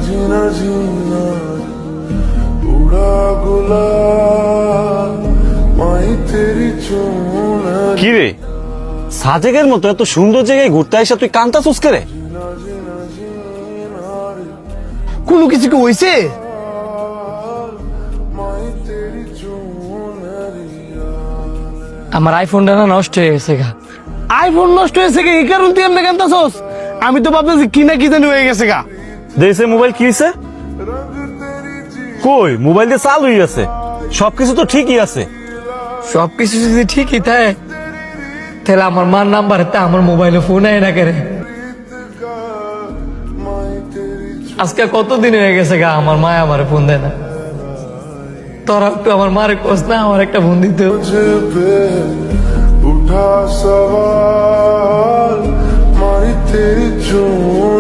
जीना जीना उड़ा गुलाल माही तेरी चूना কি রে সাজেকের মতো এত সুন্দর জায়গায় ঘুরতে আইসা তুই কান্তাছস করে? কোনো কিছু কি হইছে? माही तेरी चूनरिया আমার আইফোনটা না নষ্ট হয়ে গেছে গা। আইফোন নষ্ট হয়েছে কি এই কারণ তুই এমনি কান্তাছস? আমি তো ভাবতেছি কি না কি জানি হয়ে গেছে গা। দেশে মোবাইল কি হয়েছে? কই মোবাইল দিয়ে চালু হয়ে আছে, সবকিছু তো ঠিকই আছে। সবকিছু যদি ঠিকই থাকে তাহলে আমার মার নাম্বার আমার মোবাইলে ফোন আয় না কেন? আজকে কতদিন হয়ে গেছে গা আমার মা আমার ফোন দেয় না। তোরা একটু আমার মারে কোস না, আমার একটা ফোন দিতে। मुझे पे उठा सवाल माही तेरी चून